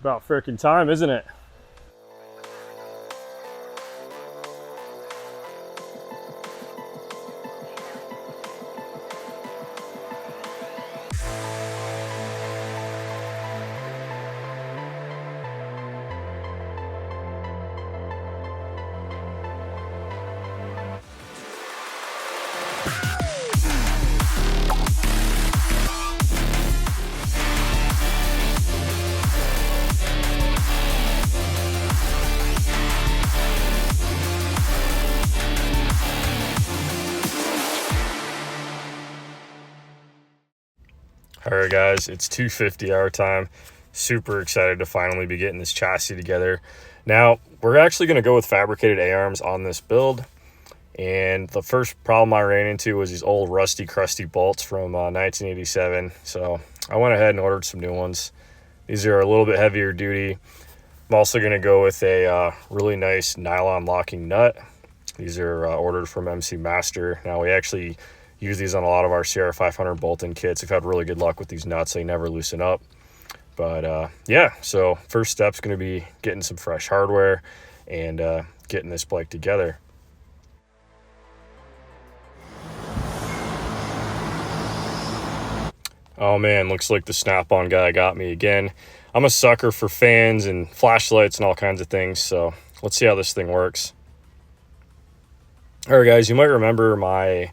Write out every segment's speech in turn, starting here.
about freaking time, isn't it? All right, guys, it's 250R time. Super excited to finally be getting this chassis together. Now, we're actually going to go with fabricated A-arms on this build. And the first problem I ran into was these old rusty, crusty bolts from 1987. So I went ahead and ordered some new ones. These are a little bit heavier duty. I'm also going to go with a really nice nylon locking nut. These are ordered from MC Master. Now, we actually use these on a lot of our CR500 bolt-in kits. We've had really good luck with these nuts. They never loosen up. But yeah, so first step's going to be getting some fresh hardware and getting this bike together. Oh man, looks like the Snap-on guy got me again. I'm a sucker for fans and flashlights and all kinds of things, so let's see how this thing works. All right, guys, you might remember my,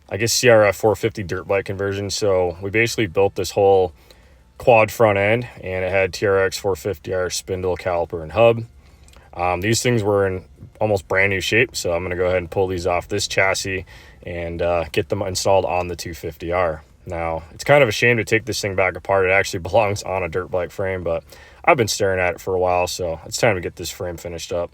I guess, CRF450 dirt bike conversion. So we basically built this whole quad front end, and it had TRX250R spindle, caliper, and hub. These things were in almost brand new shape, so I'm going to go ahead and pull these off this chassis and get them installed on the 250R. Now, it's kind of a shame to take this thing back apart. It actually belongs on a dirt bike frame, but I've been staring at it for a while, so it's time to get this frame finished up.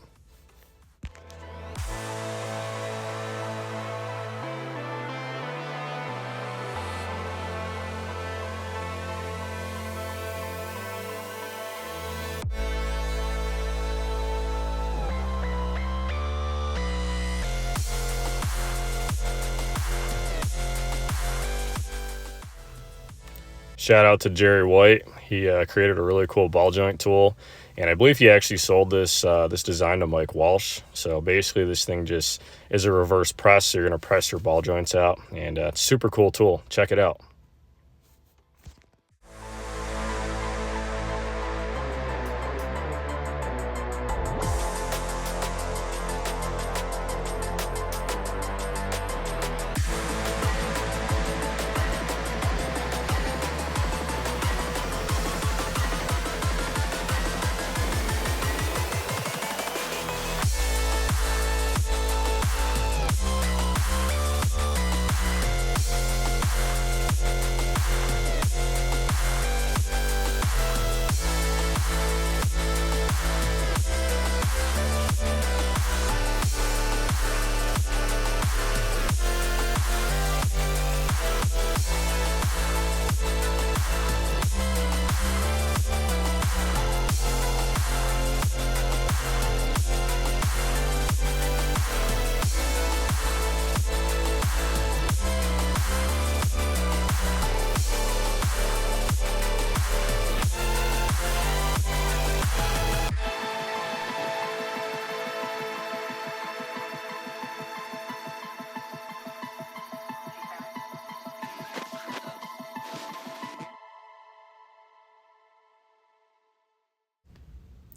Shout out to Jerry White. He created a really cool ball joint tool, and I believe he actually sold this design to Mike Walsh. So basically this thing just is a reverse press. So you're going to press your ball joints out, and it's a super cool tool. Check it out.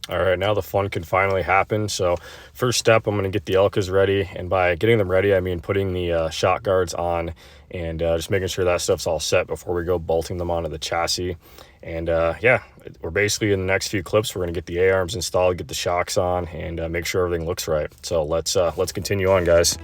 All right, now the fun can finally happen. So first step, I'm going to get the Elkas ready. And by getting them ready, I mean putting the shock guards on and just making sure that stuff's all set before we go bolting them onto the chassis. And yeah, we're basically in the next few clips, we're going to get the A-arms installed, get the shocks on, and make sure everything looks right. So let's continue on, guys.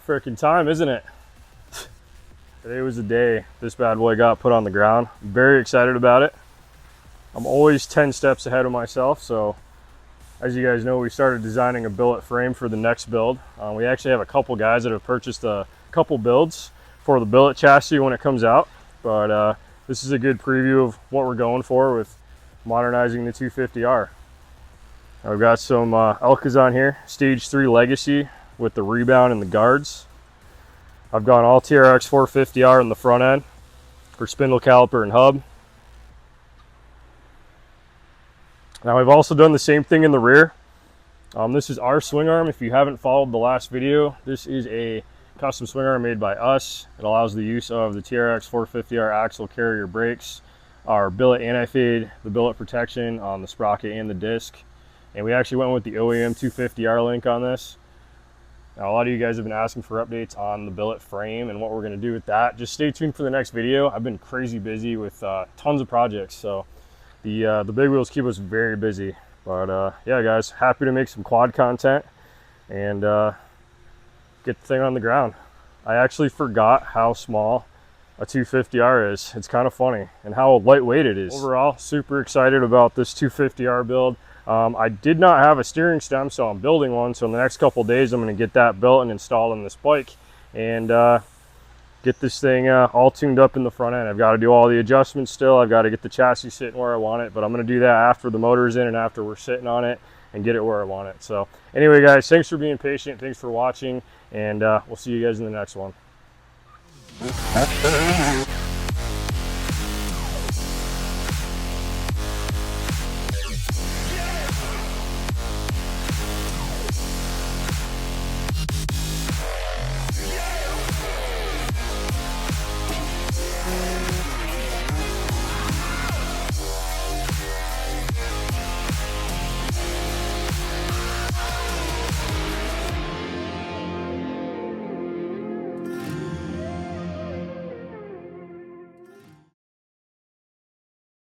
freaking time, isn't it? Today was the day this bad boy got put on the ground. I'm very excited about it. I'm always 10 steps ahead of myself, so as you guys know, we started designing a billet frame for the next build. We actually have a couple guys that have purchased a couple builds for the billet chassis when it comes out, but this is a good preview of what we're going for with modernizing the 250R. I've got some Elkas on here, stage 3 legacy with the rebound and the guards. I've gone all TRX250R in the front end for spindle caliper and hub. Now I've also done the same thing in the rear. This is our swing arm. If you haven't followed the last video, this is a custom swing arm made by us. It allows the use of the TRX250R axle carrier brakes, our billet anti-fade, the billet protection on the sprocket and the disc. And we actually went with the OEM 250R link on this. Now, a lot of you guys have been asking for updates on the billet frame and what we're going to do with that. Just stay tuned for the next video. I've been crazy busy with tons of projects, so the big wheels keep us very busy. But yeah, guys, happy to make some quad content and get the thing on the ground. I actually forgot how small a 250R is. It's kind of funny, and how lightweight it is. Overall, super excited about this 250R build. I did not have a steering stem, so I'm building one. So in the next couple of days, I'm going to get that built and installed on this bike and get this thing all tuned up in the front end. I've got to do all the adjustments still. I've got to get the chassis sitting where I want it, but I'm going to do that after the motor's in and after we're sitting on it and get it where I want it. So anyway, guys, thanks for being patient. Thanks for watching, and we'll see you guys in the next one.